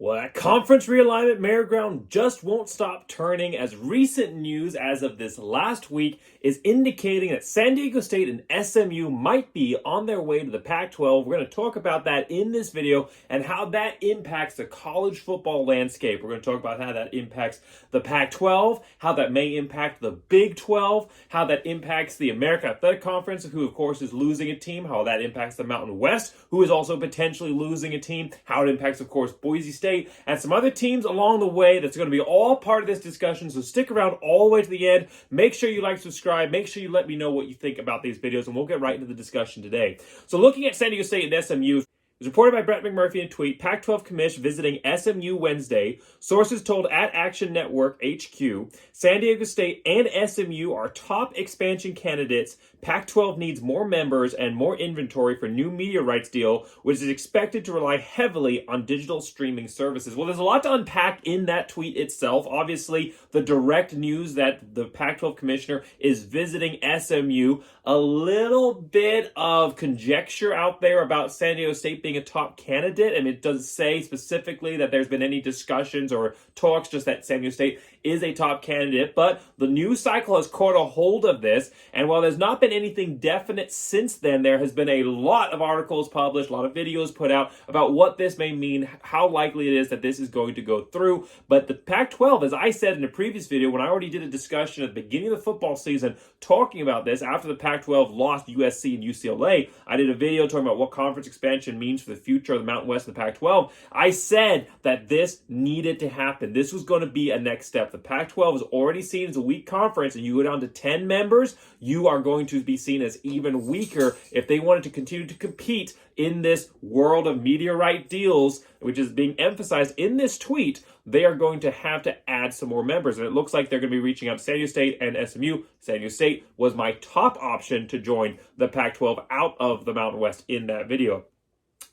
Well, that conference realignment merry-go-round just won't stop turning, as recent news as of this last week is indicating that San Diego State and SMU might be on their way to the Pac-12. We're going to talk about that in this video and how that impacts the college football landscape. We're going to talk about how that impacts the Pac-12, how that may impact the Big 12, how that impacts the American Athletic Conference, who of course is losing a team, how that impacts the Mountain West, who is also potentially losing a team, how it impacts, of course, Boise State, and some other teams along the way. That's going to be all part of this discussion, so stick around all the way to the end. Make sure you like, subscribe, make sure you let me know what you think about these videos, and we'll get right into the discussion today. So looking at San Diego State and SMU, it was reported by Brett McMurphy in a tweet, Pac-12 commish visiting SMU Wednesday. Sources told at Action Network HQ, San Diego State and SMU are top expansion candidates. Pac-12 needs more members and more inventory for new media rights deal, which is expected to rely heavily on digital streaming services. Well, there's a lot to unpack in that tweet itself. Obviously, the direct news that the Pac-12 commissioner is visiting SMU. A little bit of conjecture out there about San Diego State being a top candidate. I mean, it doesn't say specifically that there's been any discussions or talks, just that San Diego State is a top candidate, but the news cycle has caught a hold of this, and while there's not been anything definite since then, there has been a lot of articles published, a lot of videos put out about what this may mean, how likely it is that this is going to go through. But the Pac-12, as I said in a previous video, when I already did a discussion at the beginning of the football season talking about this, after the Pac-12 lost USC and UCLA, I did a video talking about what conference expansion means for the future of the Mountain West and the Pac-12. I said that this needed to happen. This was going to be a next step. The Pac-12 is already seen as a weak conference, and you go down to 10 members, you are going to be seen as even weaker if they wanted to continue to compete in this world of media right deals, which is being emphasized in this tweet. They are going to have to add some more members, and it looks like they're going to be reaching out to San Diego State and SMU. San Diego State was my top option to join the Pac-12 out of the Mountain West in that video.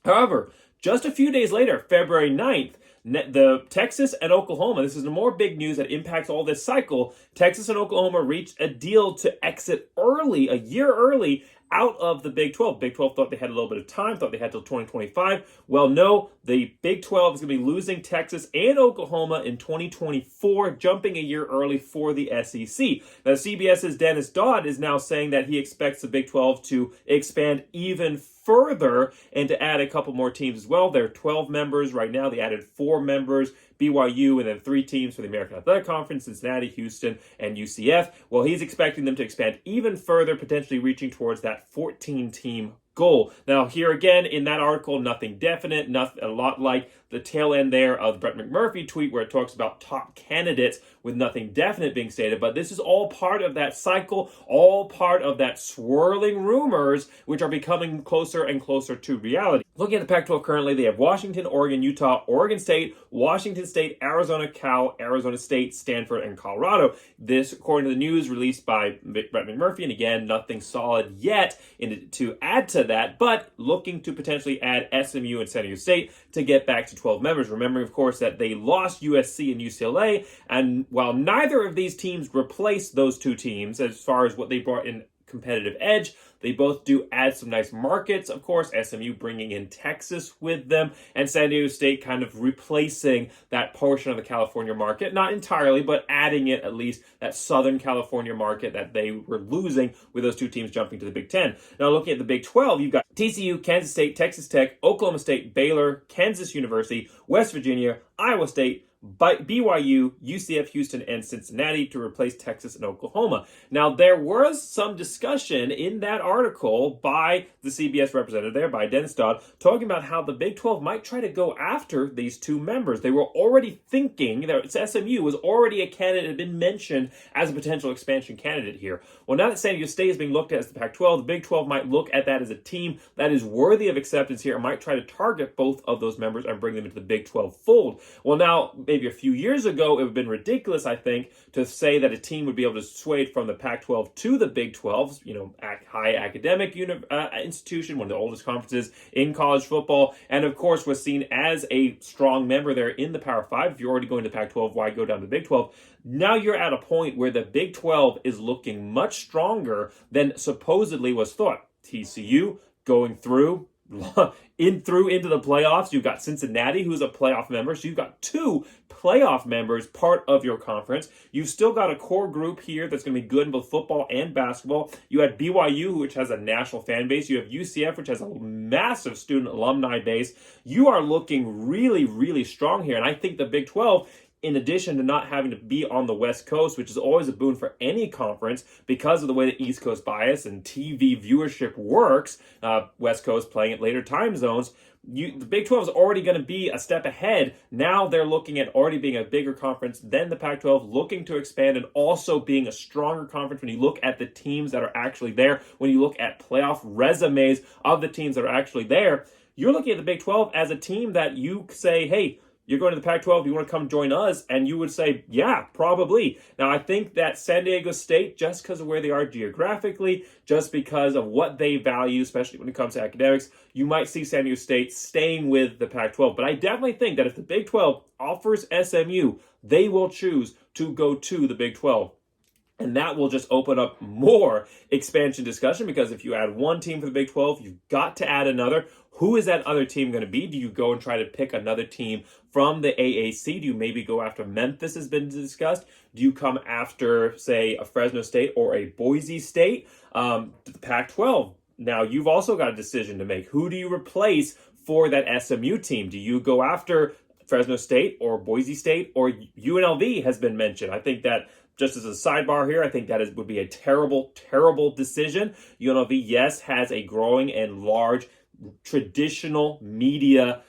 However, just a few days later, February 9th, the Texas and Oklahoma, this is the more big news that impacts all this cycle. Texas and Oklahoma reached a deal to exit early, a year early, out of the Big 12. Big 12 thought they had a little bit of time, thought they had till 2025. Well, no, the Big 12 is going to be losing Texas and Oklahoma in 2024, jumping a year early for the SEC. Now, CBS's Dennis Dodd is now saying that he expects the Big 12 to expand even further and to add a couple more teams as well. There are 12 members right now. They added 4 members, BYU, and then 3 teams for the American Athletic Conference, Cincinnati, Houston, and UCF. Well, he's expecting them to expand even further, potentially reaching towards that 14-team goal. Now, here again, in that article, nothing definite, a lot like the tail end there of the Brett McMurphy tweet where it talks about top candidates with nothing definite being stated. But this is all part of that cycle, all part of that swirling rumors, which are becoming closer and closer to reality. Looking at the Pac-12 currently, they have Washington, Oregon, Utah, Oregon State, Washington State, Arizona, Cal, Arizona State, Stanford, and Colorado. This, according to the news released by Brett McMurphy, and again, nothing solid yet to add to that, but looking to potentially add SMU and San Diego State to get back to 12 members. Remembering, of course, that they lost USC and UCLA, and while neither of these teams replaced those two teams as far as what they brought in competitive edge, they both do add some nice markets. Of course, SMU bringing in Texas with them, and San Diego State kind of replacing that portion of the California market. Not entirely, but adding it, at least, that Southern California market that they were losing with those two teams jumping to the Big 10. Now, looking at the Big 12, you've got TCU, Kansas State, Texas Tech, Oklahoma State, Baylor, Kansas University, West Virginia, Iowa State, BYU, UCF, Houston, and Cincinnati to replace Texas and Oklahoma. Now, there was some discussion in that article by the CBS representative there, by Dennis Dodd, talking about how the Big 12 might try to go after these two members. They were already thinking that SMU was already a candidate, had been mentioned as a potential expansion candidate here. Well, now that San Diego State is being looked at as the Pac-12, the Big 12 might look at that as a team that is worthy of acceptance here and might try to target both of those members and bring them into the Big 12 fold. Well, now, maybe a few years ago, it would have been ridiculous, I think, to say that a team would be able to sway from the Pac-12 to the Big 12, high academic institution, one of the oldest conferences in college football, and of course was seen as a strong member there in the Power 5. If you're already going to Pac-12, why go down to the Big 12? Now you're at a point where the Big 12 is looking much stronger than supposedly was thought. TCU going through into the playoffs. You've got Cincinnati, who's a playoff member. So you've got 2 playoff members part of your conference. You've still got a core group here that's going to be good in both football and basketball. You had BYU, which has a national fan base. You have UCF, which has a massive student alumni base. You are looking really, really strong here. And I think the Big 12, in addition to not having to be on the West Coast, which is always a boon for any conference because of the way the East Coast bias and TV viewership works, West Coast playing at later time zones, the Big 12 is already going to be a step ahead. Now they're looking at already being a bigger conference than the Pac-12, looking to expand and also being a stronger conference when you look at the teams that are actually there. When you look at playoff resumes of the teams that are actually there, you're looking at the Big 12 as a team that you say, hey, you're going to the Pac-12, do you want to come join us? And you would say, yeah, probably. Now, I think that San Diego State, just because of where they are geographically, just because of what they value, especially when it comes to academics, you might see San Diego State staying with the Pac-12. But I definitely think that if the Big 12 offers SMU, they will choose to go to the Big 12. And that will just open up more expansion discussion, because if you add one team for the Big 12, you've got to add another. Who is that other team going to be? Do you go and try to pick another team from the AAC? Do you maybe go after Memphis, has been discussed? Do you come after, say, a Fresno State or a Boise State? The Pac-12. Now, you've also got a decision to make. Who do you replace for that SMU team? Do you go after Fresno State or Boise State, or UNLV has been mentioned? I think that, just as a sidebar here, I think that would be a terrible, terrible decision. UNLV, yes, has a growing and large traditional media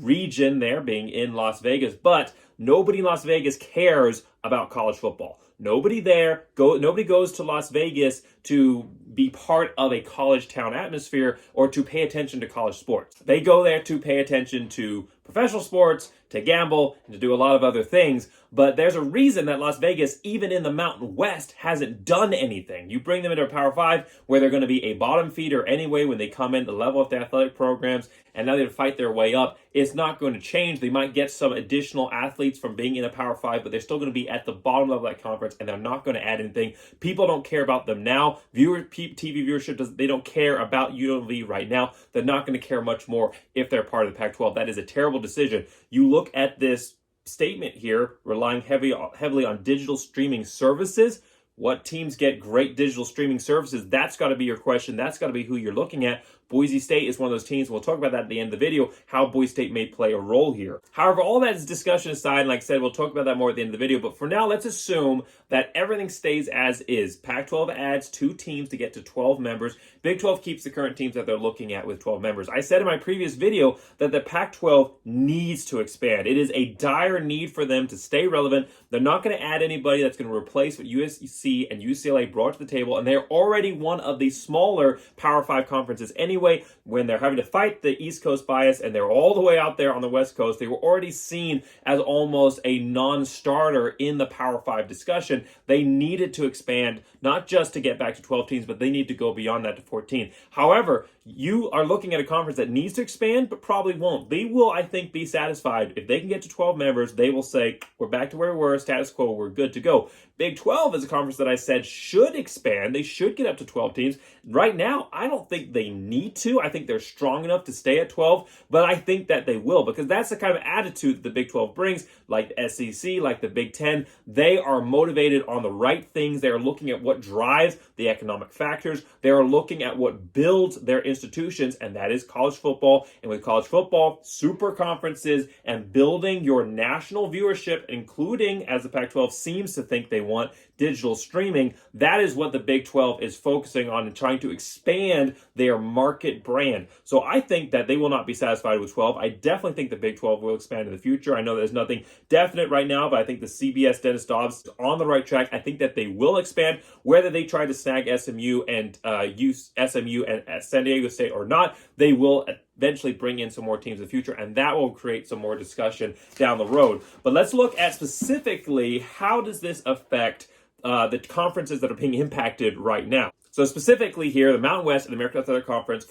region there, being in Las Vegas, but nobody in Las Vegas cares about college football. Nobody goes to Las Vegas to be part of a college town atmosphere or to pay attention to college sports. They go there to pay attention to professional sports, to gamble, and to do a lot of other things. But there's a reason that Las Vegas, even in the Mountain West, hasn't done anything. You bring them into a Power 5 where they're going to be a bottom feeder anyway when they come in to level up their athletic programs, and now they fight their way up. It's not going to change. They might get some additional athletes from being in a Power 5, but they're still going to be at the bottom level of that conference, and they're not going to add anything. People don't care about them now. TV viewership, they don't care about UNLV right now. They're not going to care much more if they're part of the Pac-12. That is a terrible decision. You look at this statement here, relying heavily on digital streaming services. What teams get great digital streaming services? That's got to be your question. That's got to be who you're looking at. Boise State is one of those teams. We'll talk about that at the end of the video, how Boise State may play a role here. However, all that is discussion aside, like I said, we'll talk about that more at the end of the video. But for now, let's assume that everything stays as is. Pac-12 adds 2 teams to get to 12 members. Big 12 keeps the current teams that they're looking at with 12 members. I said in my previous video that the Pac-12 needs to expand. It is a dire need for them to stay relevant. They're not going to add anybody that's going to replace what USC and UCLA brought to the table, and they're already one of the smaller Power 5 conferences anyway. When they're having to fight the East Coast bias and they're all the way out there on the West Coast, they were already seen as almost a non-starter in the Power 5 discussion. They needed to expand, not just to get back to 12 teams, but they need to go beyond that to 14. However, you are looking at a conference that needs to expand, but probably won't. They will, I think, be satisfied. If they can get to 12 members, they will say, we're back to where we were, status quo, we're good to go. Big 12 is a conference that I said should expand. They should get up to 12 teams. Right now, I don't think they need to. I think they're strong enough to stay at 12, but I think that they will, because that's the kind of attitude that the Big 12 brings, like the SEC, like the Big 10. They are motivated on the right things. They are looking at what drives the economic factors. They are looking at what builds their institutions, and that is college football. And with college football, super conferences, and building your national viewership, including, as the Pac-12 seems to think they want, digital streaming, that is what the Big 12 is focusing on and trying to expand their market brand. So I think that they will not be satisfied with 12. I definitely think the Big 12 will expand in the future. I know there's nothing definite right now, but I think the CBS Dennis Dobbs is on the right track. I think that they will expand. Whether they try to snag SMU and SMU and San Diego State or not, they will eventually bring in some more teams in the future, and that will create some more discussion down the road. But let's look at specifically how does this affect the conferences that are being impacted right now. So specifically here, the Mountain West and the American Athletic Conference,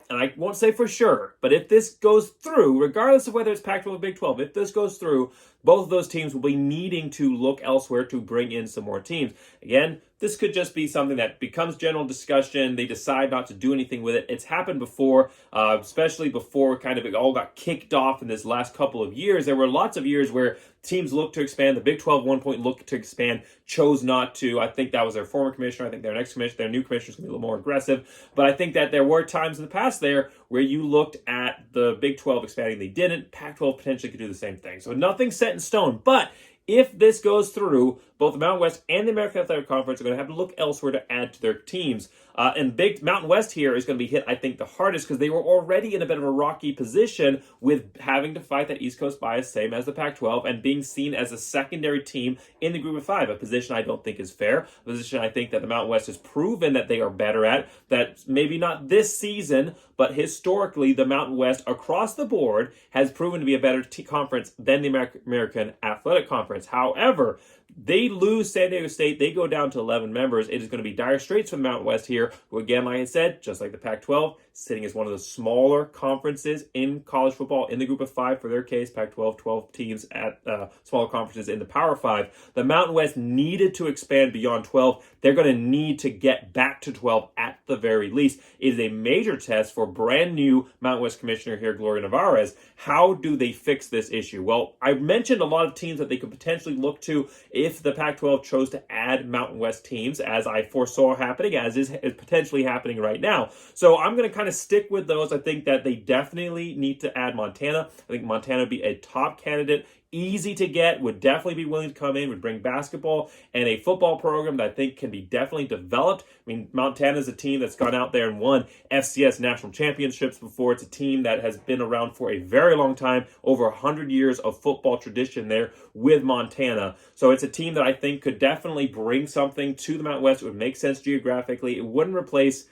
and I won't say for sure, but if this goes through, regardless of whether it's Pac-12 or Big 12, if this goes through, both of those teams will be needing to look elsewhere to bring in some more teams. Again, this could just be something that becomes general discussion. They decide not to do anything with it. It's happened before, especially before kind of it all got kicked off in this last couple of years. There were lots of years where teams looked to expand. The Big 12 one point looked to expand, chose not to. I think that was their former commissioner. I think their next commissioner, their new commissioner is going to be a little more aggressive. But I think that there were times in the past there where you looked at the Big 12 expanding. They didn't. Pac-12 potentially could do the same thing. So nothing's set in stone. But if this goes through, both the Mountain West and the American Athletic Conference are going to have to look elsewhere to add to their teams. And Big Mountain West here is going to be hit, I think, the hardest because they were already in a bit of a rocky position with having to fight that East Coast bias, same as the Pac-12, and being seen as a secondary team in the group of five, a position I don't think is fair, a position I think that the Mountain West has proven that they are better at, that maybe not this season, but historically, the Mountain West across the board has proven to be a better conference than the American Athletic Conference. However, they lose San Diego State. They go down to 11 members. It is going to be dire straits for the Mountain West here, who again, like I said, just like the Pac-12, sitting as one of the smaller conferences in college football in the group of five. For their case, Pac-12, 12 teams at smaller conferences in the Power Five. The Mountain West needed to expand beyond 12. They're going to need to get back to 12 at the very least. It is a major test for brand new Mountain West Commissioner here, Gloria Nevarez. How do they fix this issue? Well, I mentioned a lot of teams that they could potentially look to if the Pac-12 chose to add Mountain West teams, as I foresaw happening, as is potentially happening right now. So I'm going to kind of stick with those. I think that they definitely need to add Montana. I think Montana would be a top candidate. Easy to get, would definitely be willing to come in, would bring basketball and a football program that I think can be definitely developed. I mean, Montana is a team that's gone out there and won FCS national championships before. It's a team that has been around for a very long time, over 100 years of football tradition there with Montana. So it's a team that I think could definitely bring something to the Mountain West. It would make sense geographically. It wouldn't replace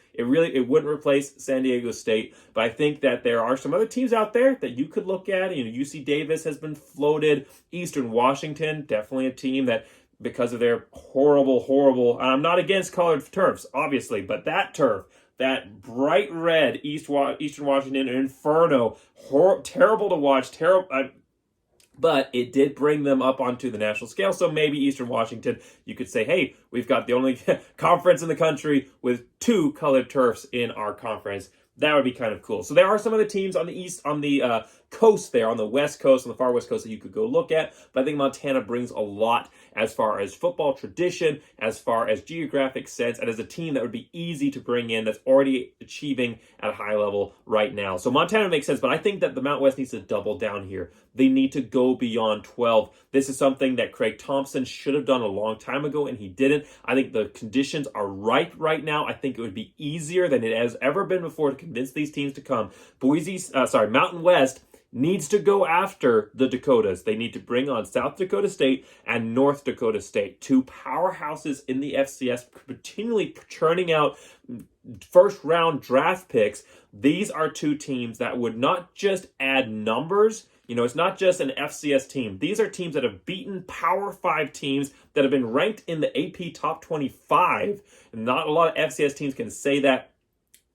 San Diego State, but I think that there are some other teams out there that you could look at. You know, UC Davis has been floated. Eastern Washington, definitely a team that, because of their horrible, and I'm not against colored turfs, obviously, but that turf, that bright red Eastern Washington Inferno, terrible to watch, but it did bring them up onto the national scale. So maybe Eastern Washington, you could say, hey, we've got the only conference in the country with 2 colored turfs in our conference. That would be kind of cool. So there are some other teams on the coast there, on the west coast, on the far west coast that you could go look at. But I think Montana brings a lot as far as football tradition, as far as geographic sense, and as a team that would be easy to bring in that's already achieving at a high level right now. So Montana makes sense, but I think that the Mountain West needs to double down here. They need to go beyond 12. This is something that Craig Thompson should have done a long time ago, and he didn't. I think the conditions are right now. I think it would be easier than it has ever been before to convince these teams to come. Mountain West needs to go after the Dakotas. They need to bring on South Dakota State and North Dakota State, 2 powerhouses in the FCS, continually churning out first-round draft picks. These are 2 teams that would not just add numbers. You know, it's not just an FCS team. These are teams that have beaten Power 5 teams that have been ranked in the AP Top 25. Not a lot of FCS teams can say that.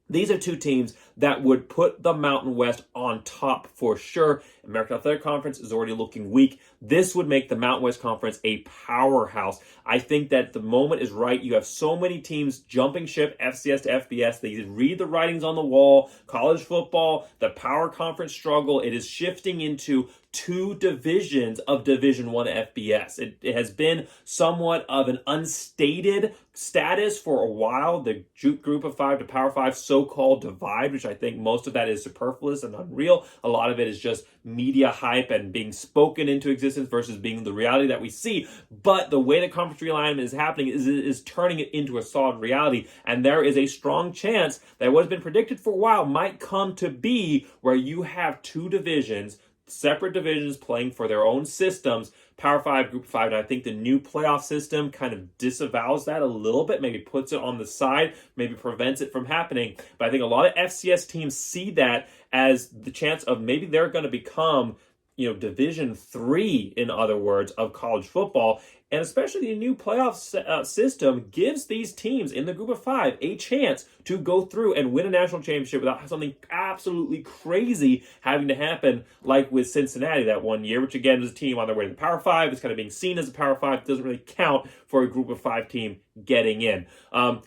These are 2 teams that would put the Mountain West on top for sure. American Athletic Conference is already looking weak. This would make the Mountain West Conference a powerhouse. I think that the moment is right. You have so many teams jumping ship, FCS to FBS. They read the writings on the wall. College football, the power conference struggle, it is shifting into 2 divisions of Division I FBS. It has been somewhat of an unstated status for a while, the group of 5 to Power 5 so-called divide, which I think most of that is superfluous and unreal. A lot of it is just media hype and being spoken into existence versus being the reality that we see. But the way that conference realignment is happening is turning it into a solid reality. And there is a strong chance that what has been predicted for a while might come to be, where you have 2 divisions, separate divisions playing for their own systems, Power 5, Group 5, and I think the new playoff system kind of disavows that a little bit, maybe puts it on the side, maybe prevents it from happening. But I think a lot of FCS teams see that as the chance of maybe they're going to become, Division 3, in other words, of college football. And especially the new playoff system gives these teams in the group of 5 a chance to go through and win a national championship without something absolutely crazy having to happen, like with Cincinnati that one year, which again was a team on their way to the Power 5. It's kind of being seen as a Power 5. It doesn't really count for a group of 5 team getting in.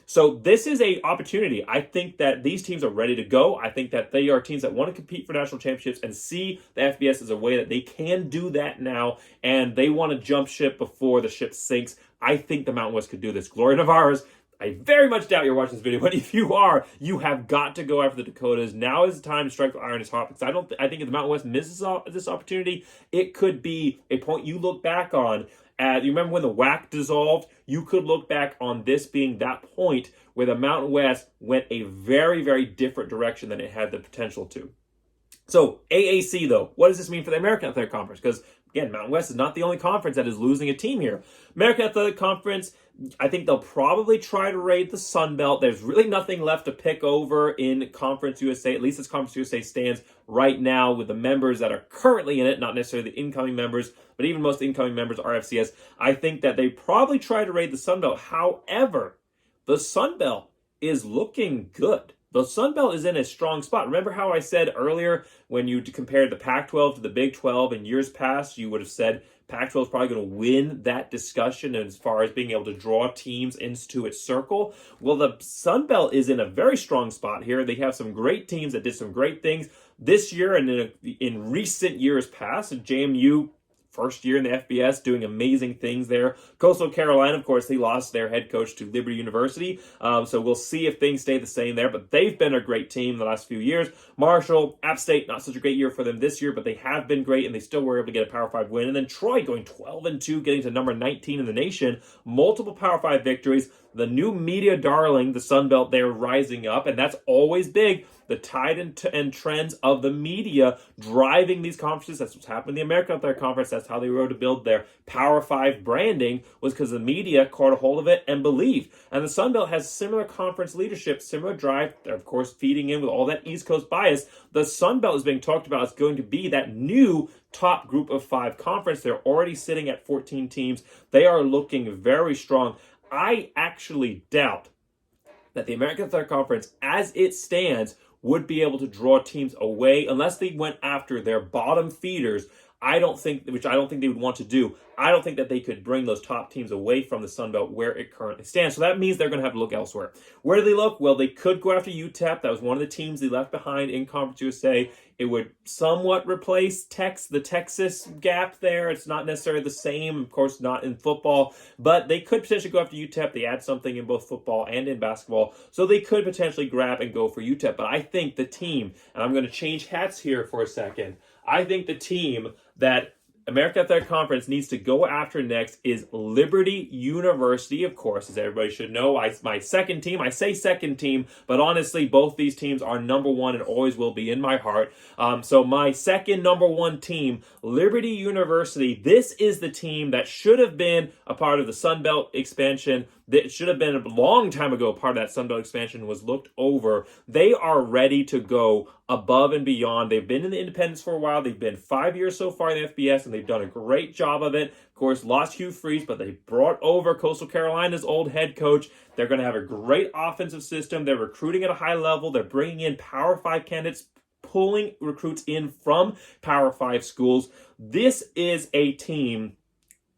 So this is a opportunity. I think that these teams are ready to go. I think that they are teams that want to compete for national championships and see the FBS as a way that they can do that now, and they want to jump ship before the ship sinks. I think the Mountain West could do this. Gloria Navarro's, I very much doubt you're watching this video, but if you are, you have got to go after the Dakotas. Now is the time to strike the iron as hot, because I think if the Mountain West misses this opportunity, it could be a point you look back on. You remember when the WAC dissolved? You could look back on this being that point where the Mountain West went a very, very different direction than it had the potential to. So AAC, though, what does this mean for the American Athletic Conference? Because, again, Mountain West is not the only conference that is losing a team here. American Athletic Conference, I think they'll probably try to raid the Sun Belt. There's really nothing left to pick over in Conference USA, at least as Conference USA stands right now with the members that are currently in it, not necessarily the incoming members, but even most of the incoming members are FCS. I think that they probably try to raid the Sun Belt. However, the Sun Belt is looking good. The Sun Belt is in a strong spot. Remember how I said earlier when you compared the Pac-12 to the Big 12 in years past, you would have said Pac-12 is probably going to win that discussion as far as being able to draw teams into its circle. Well, the Sun Belt is in a very strong spot here. They have some great teams that did some great things this year and in recent years past. JMU, first year in the FBS, doing amazing things there. Coastal Carolina, of course, they lost their head coach to Liberty University. So we'll see if things stay the same there. But they've been a great team the last few years. Marshall, App State, not such a great year for them this year, but they have been great, and they still were able to get a Power 5 win. And then Troy going 12-2, getting to number 19 in the nation. Multiple Power 5 victories. The new media darling, the Sun Belt, they're rising up, and that's always big. The tide and trends of the media driving these conferences. That's what's happened in the American Athletic Conference. That's how they were able to build their Power 5 branding, was because the media caught a hold of it and believed. And the Sun Belt has similar conference leadership, similar drive. They're, of course, feeding in with all that East Coast bias. The Sun Belt is being talked about as going to be that new top group of 5 conference. They're already sitting at 14 teams. They are looking very strong. I actually doubt that the American Athletic Conference, as it stands, would be able to draw teams away unless they went after their bottom feeders. I don't think they would want to do. I don't think that they could bring those top teams away from the Sun Belt where it currently stands. So that means they're going to have to look elsewhere. Where do they look? Well, they could go after UTEP. That was one of the teams they left behind in Conference USA. It would somewhat replace the Texas gap there. It's not necessarily the same, of course, not in football, but they could potentially go after UTEP. They add something in both football and in basketball, so they could potentially grab and go for UTEP. But I think the team, and I'm going to change hats here for a second, I think the team that American Athletic Conference needs to go after next is Liberty University, of course, as everybody should know. My second team, I say second team, but honestly, both these teams are number one and always will be in my heart. So my second number one team, Liberty University, this is the team that should have been a part of the Sun Belt expansion. That should have been a long time ago part of that Sun Belt expansion, was looked over. They are ready to go above and beyond. They've been in the independents for a while. They've been 5 years so far in the FBS, and they've done a great job of it. Of course, lost Hugh Freeze, but they brought over Coastal Carolina's old head coach. They're going to have a great offensive system. They're recruiting at a high level. They're bringing in Power 5 candidates, pulling recruits in from Power 5 schools. This is a team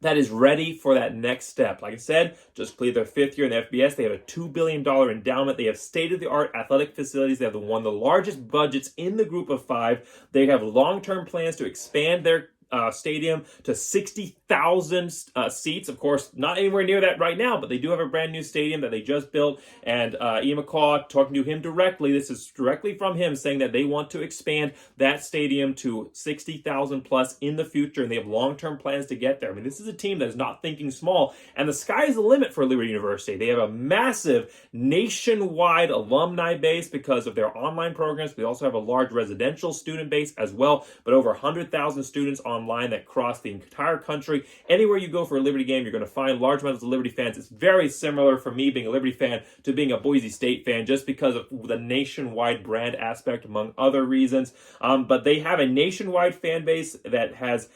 that is ready for that next step. Like I said, just completed their 5th year in the FBS. They have a $2 billion endowment. They have state-of-the-art athletic facilities. They have one of the largest budgets in the group of 5. They have long-term plans to expand their stadium to 60,000 seats. Of course, not anywhere near that right now, but they do have a brand new stadium that they just built. And Ian McCaw, talking to him directly, this is directly from him, saying that they want to expand that stadium to 60,000 plus in the future, and they have long-term plans to get there. I mean, this is a team that is not thinking small, and the sky is the limit for Liberty University. They have a massive nationwide alumni base because of their online programs. They also have a large residential student base as well, but over 100,000 students online online that cross the entire country. Anywhere you go for a Liberty game, you're going to find large amounts of Liberty fans. It's very similar for me being a Liberty fan to being a Boise State fan, just because of the nationwide brand aspect, among other reasons. But they have a nationwide fan base that has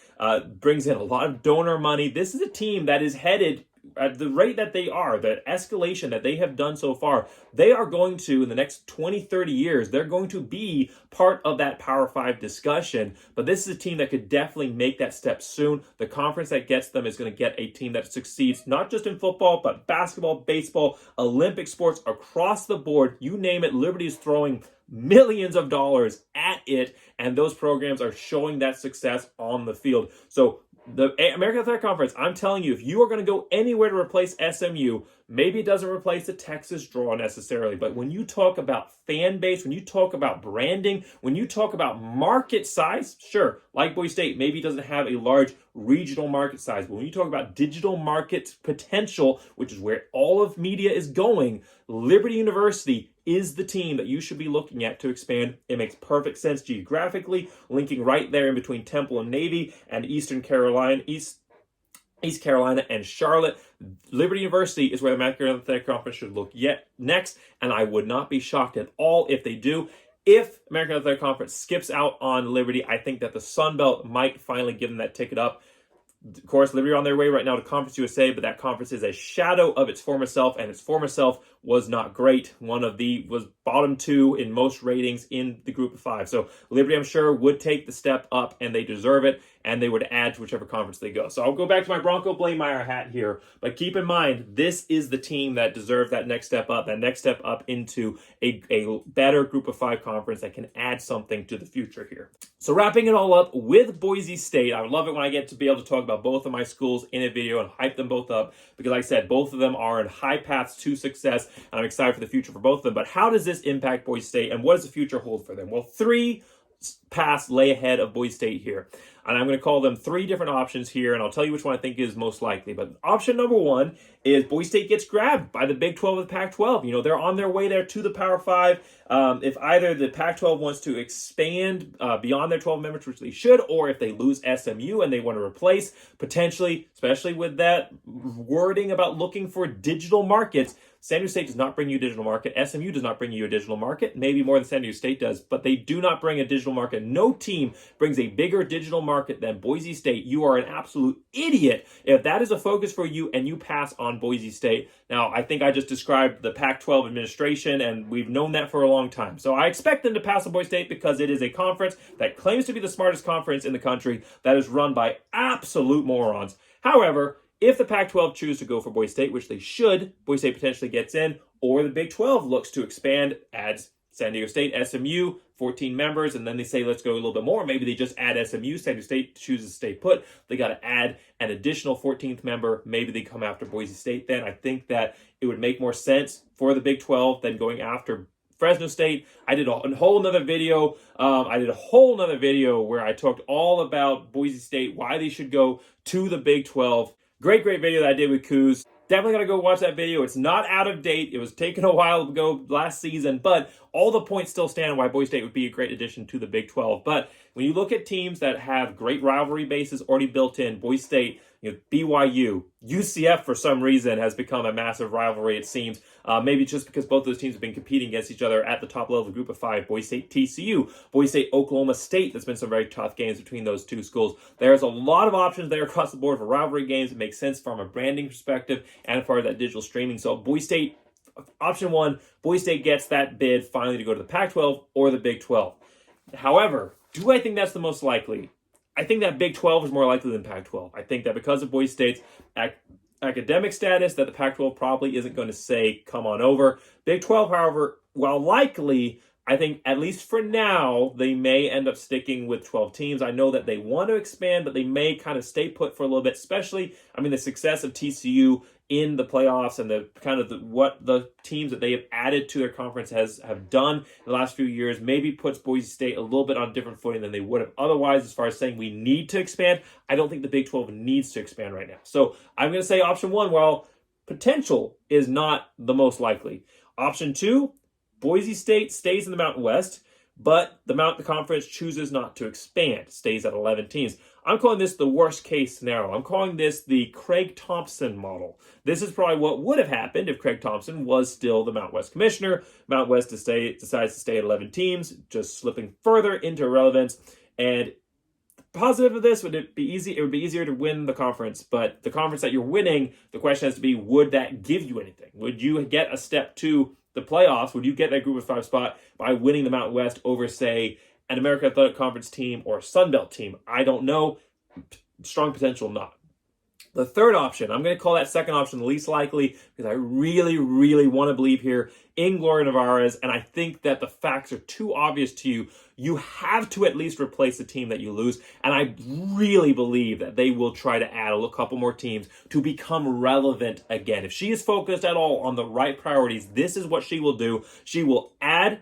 brings in a lot of donor money. This is a team that is headed at the rate that they are, the escalation that they have done so far. They are going to, in the next 20, 30 years, they're going to be part of that Power 5 discussion. But this is a team that could definitely make that step soon. The conference that gets them is going to get a team that succeeds, not just in football, but basketball, baseball, Olympic sports, across the board. You name it, Liberty is throwing millions of dollars at it, and those programs are showing that success on the field. So the American Athletic Conference, I'm telling you, if you are going to go anywhere to replace SMU, maybe it doesn't replace the Texas draw necessarily, but when you talk about fan base, when you talk about branding, when you talk about market size, sure, like Boise State, maybe it doesn't have a large regional market size, but when you talk about digital market potential, which is where all of media is going, Liberty University is the team that you should be looking at to expand. It makes perfect sense geographically, linking right there in between Temple and Navy and East Carolina and Charlotte. Liberty University is where the American Athletic Conference should look next, and I would not be shocked at all if they do. If American Athletic Conference skips out on Liberty, I think that the Sun Belt might finally give them that ticket up. Of course, Liberty are on their way right now to Conference USA, but that conference is a shadow of its former self, and its former self was not great. Was bottom 2 in most ratings in the group of 5. So Liberty, I'm sure, would take the step up, and they deserve it, and they would add to whichever conference they go. So I'll go back to my Bronco Blameyer hat here, but keep in mind, this is the team that deserves that next step up into a better group of 5 conference that can add something to the future here. So wrapping it all up with Boise State, I would love it when I get to be able to talk about both of my schools in a video and hype them both up, because like I said, both of them are in high paths to success, and I'm excited for the future for both of them. But how does this impact Boise State, and what does the future hold for them? Well, 3 paths lay ahead of Boise State here. And I'm going to call them 3 different options here, and I'll tell you which one I think is most likely. But option number 1 is Boise State gets grabbed by the Big 12 or the Pac-12. You know, they're on their way there to the Power 5. If either the Pac-12 wants to expand beyond their 12 members, which they should, or if they lose SMU and they want to replace, potentially, especially with that wording about looking for digital markets, San Diego State does not bring you a digital market. SMU does not bring you a digital market, maybe more than San Diego State does, but they do not bring a digital market. No team brings a bigger digital market than Boise State. You are an absolute idiot if that is a focus for you and you pass on Boise State. Now, I think I just described the Pac-12 administration, and we've known that for a long time. So I expect them to pass on Boise State because it is a conference that claims to be the smartest conference in the country that is run by absolute morons. However, if the Pac-12 choose to go for Boise State, which they should, Boise State potentially gets in, or the Big 12 looks to expand, adds San Diego State, SMU, 14 members, and then they say, let's go a little bit more. Maybe they just add SMU. San Diego State chooses to stay put. They got to add an additional 14th member. Maybe they come after Boise State then. I think that it would make more sense for the Big 12 than going after Fresno State. I did a whole nother video. Where I talked all about Boise State, why they should go to the Big 12. Great video that I did with Kuz. Definitely got to go watch that video. It's not out of date. It was taken a while ago last season, but all the points still stand why Boise State would be a great addition to the Big 12. But when you look at teams that have great rivalry bases already built in, Boise State, BYU, UCF for some reason has become a massive rivalry, it seems. Maybe just because both those teams have been competing against each other at the top level of the group of 5. Boise State, TCU, Boise State, Oklahoma State. There's been some very tough games between those 2 schools. There's a lot of options there across the board for rivalry games. It makes sense from a branding perspective and as far as that digital streaming. So Boise State, option 1, Boise State gets that bid finally to go to the Pac-12 or the Big 12. However, do I think that's the most likely? I think that Big 12 is more likely than Pac-12. I think that because of Boise State's academic status, that the Pac-12 probably isn't going to say, come on over. Big 12, however, while likely, I think at least for now, they may end up sticking with 12 teams. I know that they want to expand, but they may kind of stay put for a little bit, especially, the success of TCU in the playoffs and what the teams that they have added to their conference have done in the last few years maybe puts Boise State a little bit on a different footing than they would have otherwise. As far as saying we need to expand, I don't think the Big 12 needs to expand right now. So I'm going to say option 1, while potential is not the most likely. Option 2, Boise State stays in the Mountain West. but the Mountain Conference chooses not to expand, stays at 11 teams. I'm calling this the worst case scenario. I'm calling this the Craig Thompson model. This is probably what would have happened if Craig Thompson was still the Mountain West commissioner. Mountain West decides to stay at 11 teams, just slipping further into irrelevance. And positive of this, would it be easy? It would be easier to win the conference, but the conference that you're winning, the question has to be, would that give you anything? Would you get a step to the playoffs? Would you get that group of 5 spot by winning the Mountain West over, say, an American Athletic Conference team or a Sun Belt team? I don't know. Strong potential not. The third option, I'm going to call that second option the least likely because I really, really want to believe here in Gloria Nevarez, and I think that the facts are too obvious to you. You have to at least replace the team that you lose, and I really believe that they will try to add a couple more teams to become relevant again. If she is focused at all on the right priorities, this is what she will do. She will add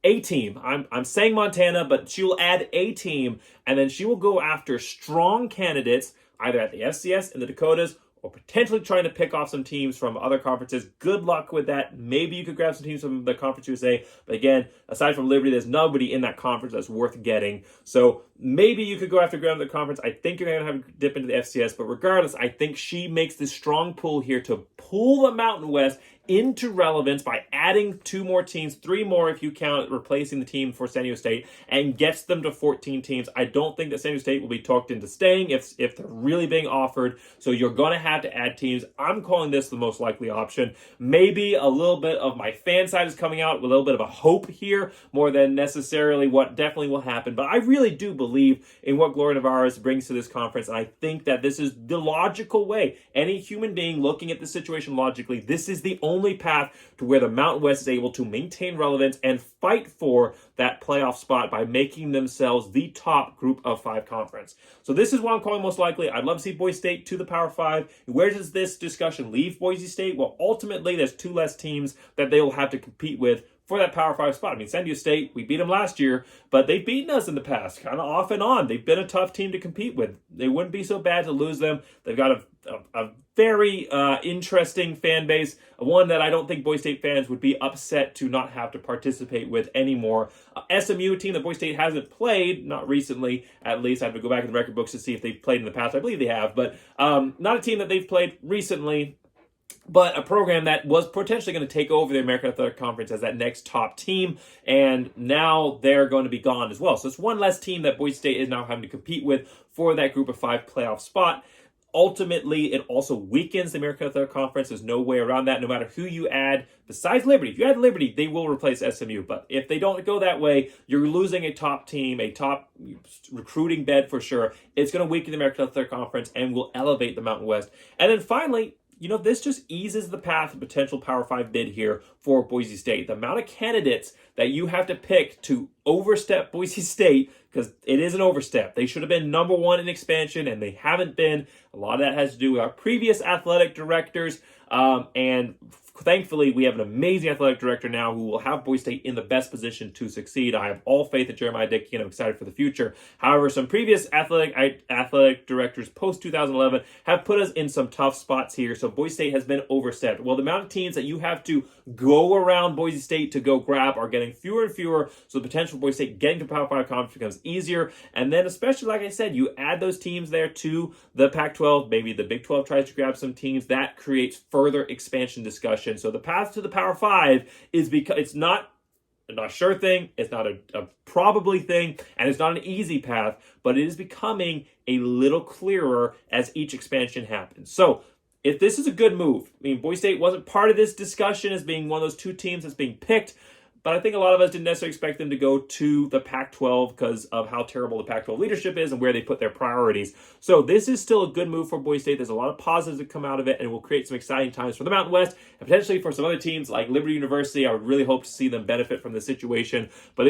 a team. I'm saying Montana, but she will add a team, and then she will go after strong candidates either at the FCS in the Dakotas or potentially trying to pick off some teams from other conferences. Good luck with that. Maybe you could grab some teams from the Conference USA. But again, aside from Liberty, there's nobody in that conference that's worth getting. So maybe you could go after grab the conference. I think you're going to have to dip into the FCS. But regardless, I think she makes this strong pull here to pull the Mountain West into relevance by adding 2 more teams, 3 more if you count replacing the team for San Diego State, and gets them to 14 teams. I don't think that San Diego State will be talked into staying if they're really being offered. So you're going to have to add teams. I'm calling this the most likely option. Maybe a little bit of my fan side is coming out with a little bit of a hope here more than necessarily what definitely will happen. But I really do believe in what Gloria Nevarez brings to this conference, and I think that this is the logical way. Any human being looking at the situation logically, this is the only path to where the Mountain West is able to maintain relevance and fight for that playoff spot by making themselves the top group of 5 conference. So this is what I'm calling most likely. I'd love to see Boise State to the Power 5. Where does this discussion leave Boise State? Well, ultimately, there's 2 less teams that they will have to compete with for that Power 5 spot. I mean, San Diego State, we beat them last year, but they've beaten us in the past, kind of off and on. They've been a tough team to compete with. They wouldn't be so bad to lose them. They've got a very interesting fan base, one that I don't think Boise State fans would be upset to not have to participate with anymore. SMU, a team that Boise State hasn't played, not recently at least. I have to go back in the record books to see if they've played in the past. I believe they have, but not a team that they've played recently, but a program that was potentially going to take over the American Athletic Conference as that next top team, and now they're going to be gone as well. So it's one less team that Boise State is now having to compete with for that group of 5 playoff spot. Ultimately, it also weakens the American Athletic Conference. There's no way around that. No matter who you add, besides Liberty, if you add Liberty, they will replace SMU. But if they don't go that way, you're losing a top team, a top recruiting bed for sure. It's going to weaken the American Athletic Conference and will elevate the Mountain West. And then finally, this just eases the path of potential Power 5 bid here for Boise State. The amount of candidates that you have to pick to overstep Boise State, because it is an overstep. They should have been number 1 in expansion, and they haven't been. A lot of that has to do with our previous athletic directors, and thankfully, we have an amazing athletic director now who will have Boise State in the best position to succeed. I have all faith in Jeremiah Dickey, and I'm excited for the future. However, some previous athletic directors post-2011 have put us in some tough spots here, so Boise State has been overstepped. Well, the amount of teams that you have to go around Boise State to go grab are getting fewer and fewer, so the potential for Boise State getting to Power 5 conference becomes easier. And then, especially, like I said, you add those teams there to the Pac-12, maybe the Big 12 tries to grab some teams, that creates further expansion discussion. So the path to the Power 5 is because it's not a sure thing, it's not a probably thing, and it's not an easy path, but it is becoming a little clearer as each expansion happens. So if this is a good move, I mean, Boise State wasn't part of this discussion as being one of those 2 teams that's being picked, but I think a lot of us didn't necessarily expect them to go to the Pac-12 because of how terrible the Pac-12 leadership is and where they put their priorities. So this is still a good move for Boise State. There's a lot of positives that come out of it, and it will create some exciting times for the Mountain West and potentially for some other teams like Liberty University. I would really hope to see them benefit from the situation. But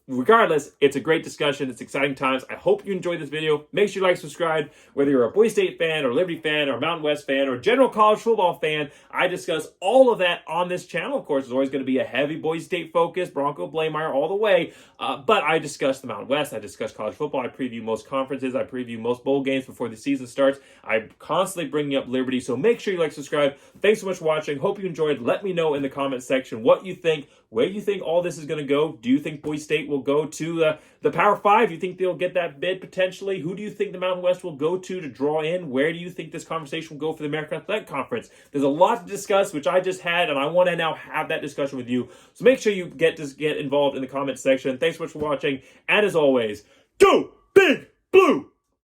regardless, it's a great discussion. It's exciting times. I hope you enjoyed this video. Make sure you like, subscribe, whether you're a Boise State fan or Liberty fan or Mountain West fan or general college football fan. I discuss all of that on this channel. Of course, there's always going to be a heavy Boise State focus, Bronco Blameyer all the way. But I discuss the Mountain West. I discuss college football. I preview most conferences. I preview most bowl games before the season starts. I'm constantly bringing up Liberty. So make sure you like, subscribe. Thanks so much for watching. Hope you enjoyed. Let me know in the comment section what you think. Where do you think all this is going to go? Do you think Boise State will go to the Power 5? Do you think they'll get that bid potentially? Who do you think the Mountain West will go to draw in? Where do you think this conversation will go for the American Athletic Conference? There's a lot to discuss, which I just had, and I want to now have that discussion with you. So make sure you get involved in the comment section. Thanks so much for watching. And as always, go Big Blue!